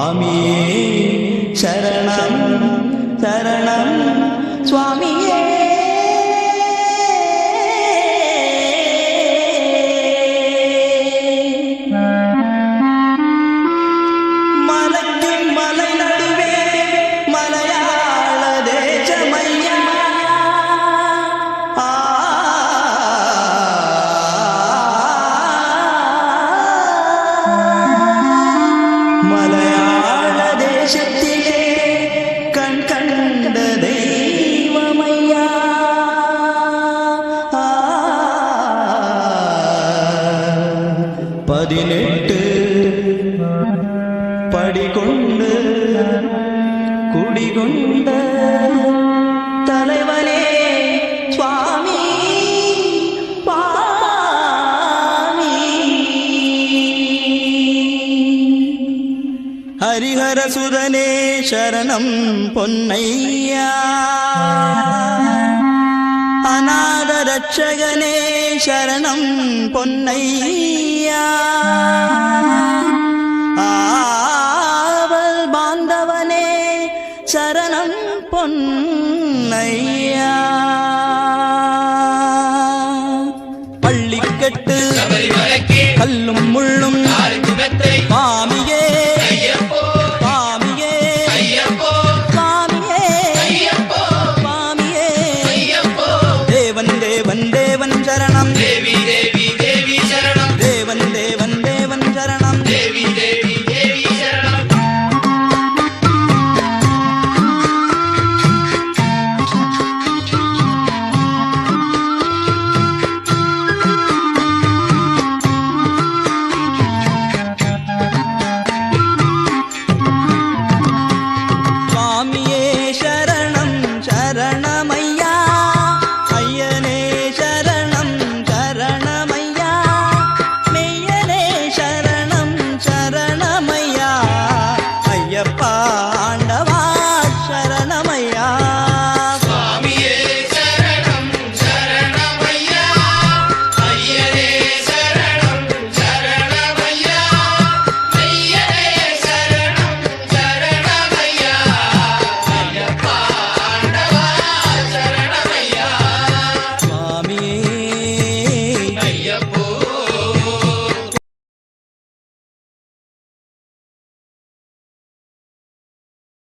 சுவாமியே சரணம் சரணம் சுவாமியே. மலைக்கும் மலை நடுவே மலையாள தேசமையா மலையாள தேசத்திலே கண் கண்ட தெய்வமையா. 18 படிகொண்டு குடிகொண்ட தலைவனே சுவாமி பாமி. ஹரிஹர சுதனே சரணம் பொன்னையா. அநாத ரட்சகனே சரணம் பொன்னையா. ஆவல் பாந்தவனே சரணம் பொன்னையா. பள்ளிக்கட்டு கல்லும் முள்ளும் பாமியே பாமியே பாமியே பாமியே. தேவன் தேவன் தேவன் சரணம்.